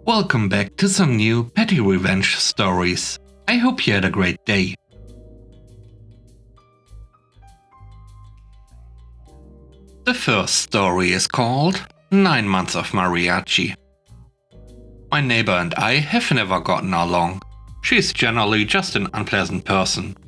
Welcome back to some new petty revenge stories. I hope you had a great day. The first story is called 9 Months of Mariachi. My neighbor and I have never gotten along. She is generally just an unpleasant person.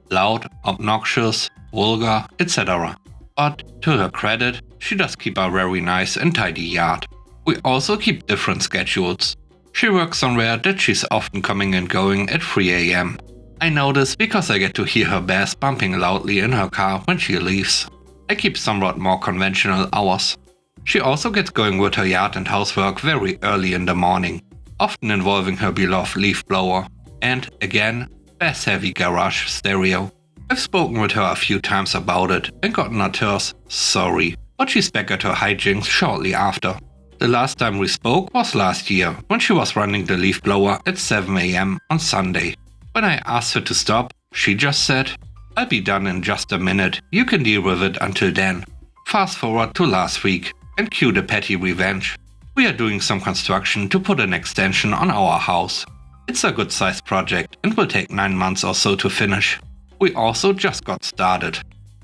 Loud, obnoxious, vulgar, etc. But to her credit, she does keep a very nice and tidy yard. We also keep different schedules. She works somewhere that she's often coming and going at 3 AM. I know this because I get to hear her bass bumping loudly in her car when she leaves. I keep somewhat more conventional hours. She also gets going with her yard and housework very early in the morning, often involving her beloved leaf blower and, again, bass-heavy garage stereo. I've spoken with her a few times about it and gotten a terse sorry, but she's back at her hijinks shortly after. The last time we spoke was last year, when she was running the leaf blower at 7 AM on Sunday. When I asked her to stop, she just said, "I'll be done in just a minute, you can deal with it until then." Fast forward to last week, and cue the petty revenge. We are doing some construction to put an extension on our house. It's a good sized project and will take 9 months or so to finish. We also just got started.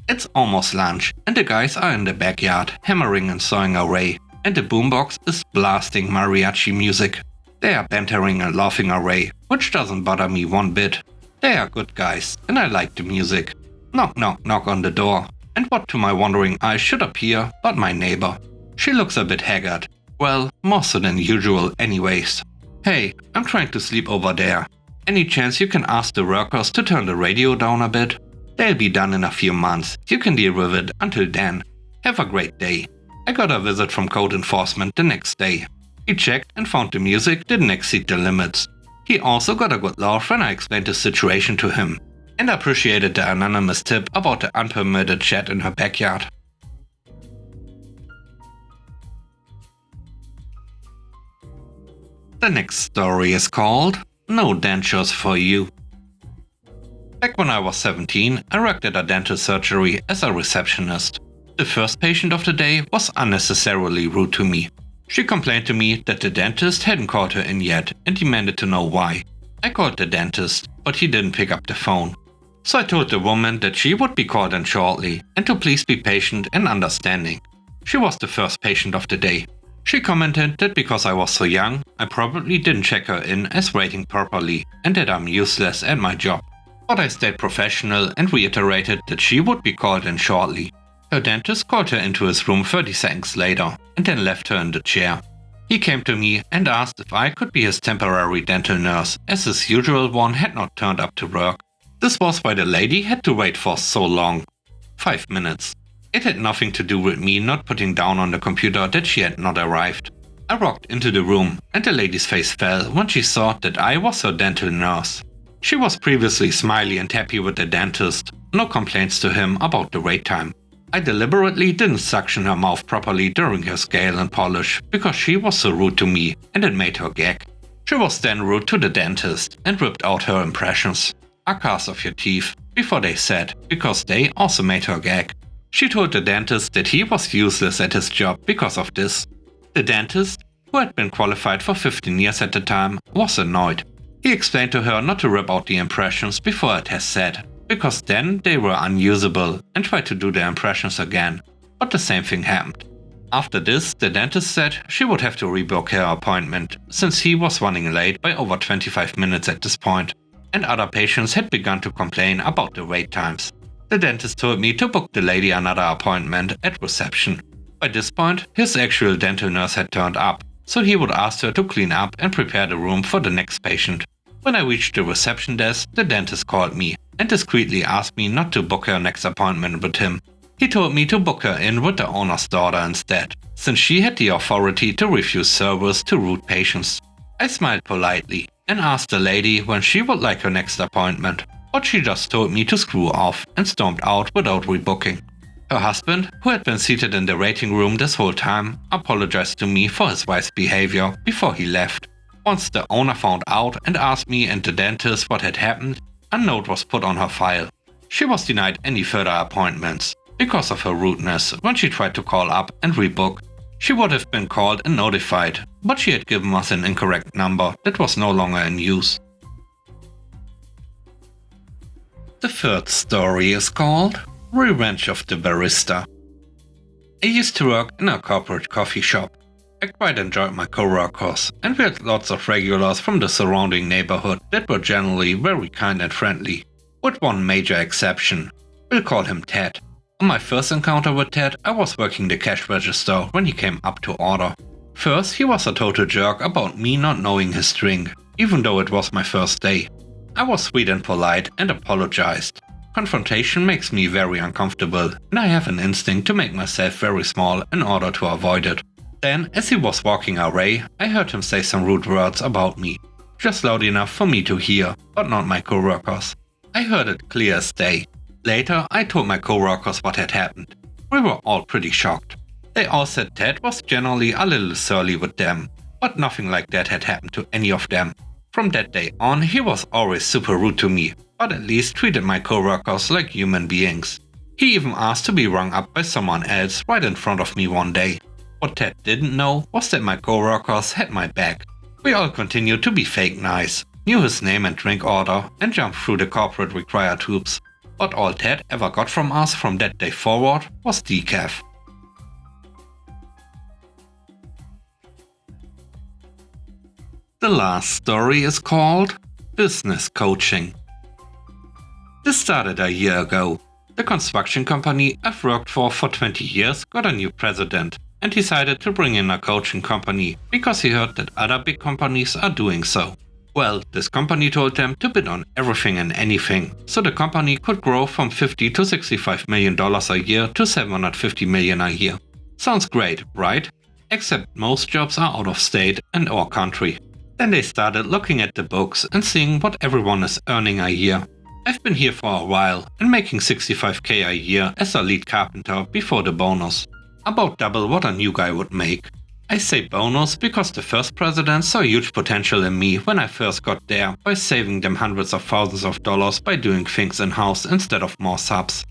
It's almost lunch, and the guys are in the backyard hammering and sawing away. And the boombox is blasting mariachi music. They are bantering and laughing away, which doesn't bother me one bit. They are good guys, and I like the music. Knock knock knock on the door, and what to my wondering eyes should appear but my neighbor. She looks a bit haggard. Well, more so than usual anyways. "Hey, I'm trying to sleep over there. Any chance you can ask the workers to turn the radio down a bit? They'll be done in a few months. You can deal with it until then. Have a great day." I got a visit from code enforcement the next day. He checked and found the music didn't exceed the limits. He also got a good laugh when I explained the situation to him, and appreciated the anonymous tip about the unpermitted chat in her backyard. The next story is called No Dentures for You. Back when I was 17, I worked at a dental surgery as a receptionist. The first patient of the day was unnecessarily rude to me. She complained to me that the dentist hadn't called her in yet and demanded to know why. I called the dentist, but he didn't pick up the phone. So I told the woman that she would be called in shortly and to please be patient and understanding. She was the first patient of the day. She commented that because I was so young, I probably didn't check her in as rating properly and that I'm useless at my job. But I stayed professional and reiterated that she would be called in shortly. Her dentist called her into his room 30 seconds later and then left her in the chair. He came to me and asked if I could be his temporary dental nurse, as his usual one had not turned up to work. This was why the lady had to wait for so long. 5 minutes. It had nothing to do with me not putting down on the computer that she had not arrived. I walked into the room and the lady's face fell when she saw that I was her dental nurse. She was previously smiley and happy with the dentist, no complaints to him about the wait time. I deliberately didn't suction her mouth properly during her scale and polish because she was so rude to me and it made her gag. She was then rude to the dentist and ripped out her impressions. "A cast of your teeth," before they said, because they also made her gag. She told the dentist that he was useless at his job because of this. The dentist, who had been qualified for 15 years at the time, was annoyed. He explained to her not to rip out the impressions before a test set, because then they were unusable, and tried to do the impressions again, but the same thing happened. After this, the dentist said she would have to rebook her appointment, since he was running late by over 25 minutes at this point, and other patients had begun to complain about the wait times. The dentist told me to book the lady another appointment at reception. By this point, his actual dental nurse had turned up, so he would ask her to clean up and prepare the room for the next patient. When I reached the reception desk, the dentist called me and discreetly asked me not to book her next appointment with him. He told me to book her in with the owner's daughter instead, since she had the authority to refuse service to rude patients. I smiled politely and asked the lady when she would like her next appointment, but she just told me to screw off and stormed out without rebooking. Her husband, who had been seated in the waiting room this whole time, apologized to me for his wife's behavior before he left. Once the owner found out and asked me and the dentist what had happened, a note was put on her file. She was denied any further appointments because of her rudeness when she tried to call up and rebook. She would have been called and notified, but she had given us an incorrect number that was no longer in use. The third story is called Revenge of the Barista. I used to work in a corporate coffee shop. I quite enjoyed my co-workers, and we had lots of regulars from the surrounding neighborhood that were generally very kind and friendly, with one major exception. We'll call him Ted. On my first encounter with Ted, I was working the cash register when he came up to order. First, he was a total jerk about me not knowing his drink, even though it was my first day. I was sweet and polite and apologized. Confrontation makes me very uncomfortable, and I have an instinct to make myself very small in order to avoid it. Then, as he was walking away, I heard him say some rude words about me, just loud enough for me to hear, but not my co-workers. I heard it clear as day. Later, I told my co-workers what had happened. We were all pretty shocked. They all said Ted was generally a little surly with them, but nothing like that had happened to any of them. From that day on, he was always super rude to me, but at least treated my co-workers like human beings. He even asked to be rung up by someone else right in front of me one day. What Ted didn't know was that my co-workers had my back. We all continued to be fake nice, knew his name and drink order, and jumped through the corporate required hoops. But all Ted ever got from us from that day forward was decaf. The last story is called Business Coaching. This started a year ago. The construction company I've worked for 20 years got a new president and decided to bring in a coaching company because he heard that other big companies are doing so. Well, this company told them to bid on everything and anything, so the company could grow from $50 to $65 million a year to $750 million a year. Sounds great, right? Except most jobs are out of state and our country. Then they started looking at the books and seeing what everyone is earning a year. I've been here for a while and making $65K a year as a lead carpenter before the bonus. About double what a new guy would make. I say bonus because the first president saw huge potential in me when I first got there by saving them hundreds of thousands of dollars by doing things in-house instead of more subs.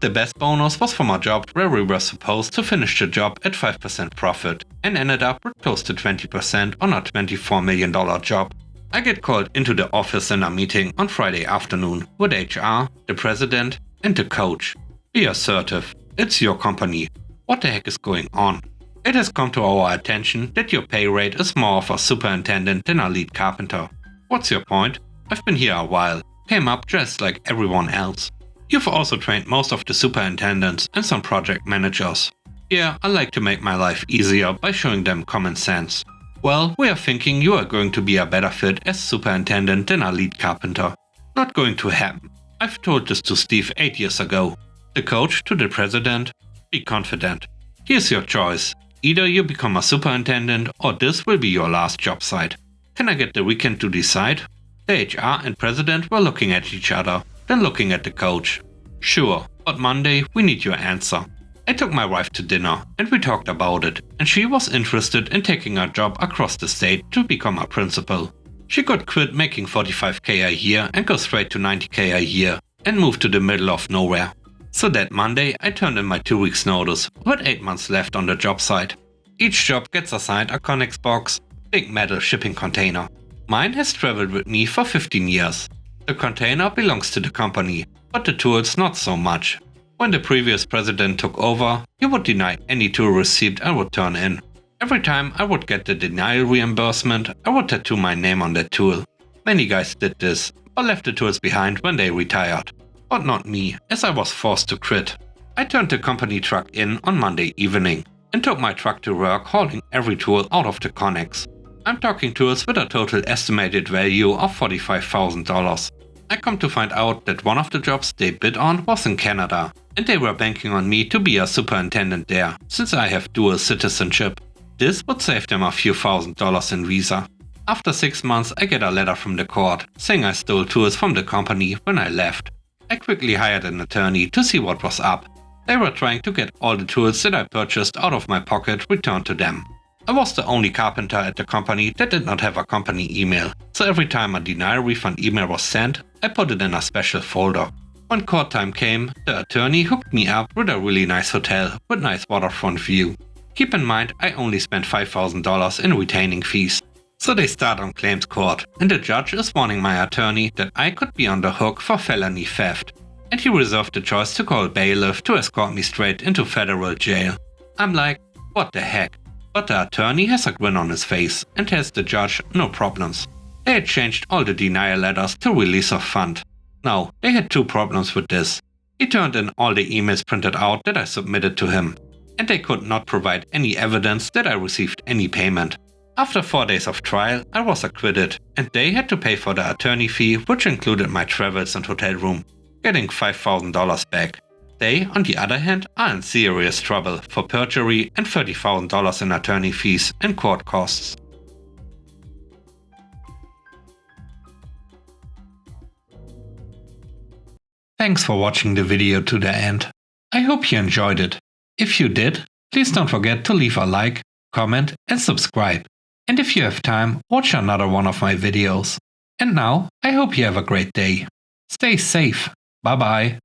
The best bonus was from a job where we were supposed to finish the job at 5% profit and ended up with close to 20% on a $24 million job. I get called into the office in a meeting on Friday afternoon with HR, the president, and the coach. Be assertive. It's your company. What the heck is going on? It has come to our attention that your pay rate is more of a superintendent than a lead carpenter. What's your point? I've been here a while. Came up just like everyone else. You've also trained most of the superintendents and some project managers. Yeah, I like to make my life easier by showing them common sense. Well, we are thinking you are going to be a better fit as superintendent than a lead carpenter. Not going to happen. I've told this to Steve 8 years ago. The coach to the president, be confident. Here's your choice. Either you become a superintendent or this will be your last job site. Can I get the weekend to decide? The HR and president were looking at each other, then looking at the coach. Sure, but Monday we need your answer. I took my wife to dinner and we talked about it, and she was interested in taking a job across the state to become a principal. She could quit making $45K a year and go straight to $90K a year and move to the middle of nowhere. So that Monday I turned in my 2 weeks notice with 8 months left on the job site. Each job gets assigned a Connex box, big metal shipping container. Mine has traveled with me for 15 years. The container belongs to the company, but the tools not so much. When the previous president took over, he would deny any tool receipt I would turn in. Every time I would get the denial reimbursement, I would tattoo my name on that tool. Many guys did this, but left the tools behind when they retired. But not me, as I was forced to quit. I turned the company truck in on Monday evening and took my truck to work hauling every tool out of the Connex. I'm talking tools with a total estimated value of $45,000. I come to find out that one of the jobs they bid on was in Canada, and they were banking on me to be a superintendent there, since I have dual citizenship. This would save them a few $1,000s in visa. After 6 months I get a letter from the court, saying I stole tools from the company when I left. I quickly hired an attorney to see what was up. They were trying to get all the tools that I purchased out of my pocket returned to them. I was the only carpenter at the company that did not have a company email, so every time a denial refund email was sent, I put it in a special folder. When court time came, the attorney hooked me up with a really nice hotel with nice waterfront view. Keep in mind, I only spent $5,000 in retaining fees. So they start on claims court, and the judge is warning my attorney that I could be on the hook for felony theft. And he reserved the choice to call bailiff to escort me straight into federal jail. I'm like, what the heck? But the attorney has a grin on his face and tells the judge no problems. They had changed all the denial letters to release of fund. Now, they had two problems with this. He turned in all the emails printed out that I submitted to him, and they could not provide any evidence that I received any payment. After 4 days of trial, I was acquitted, and they had to pay for the attorney fee, which included my travels and hotel room, getting $5,000 back. They, on the other hand, are in serious trouble for perjury and $30,000 in attorney fees and court costs. Thanks for watching the video to the end. I hope you enjoyed it. If you did, please don't forget to leave a like, comment and subscribe. And if you have time, watch another one of my videos. And now, I hope you have a great day. Stay safe. Bye bye.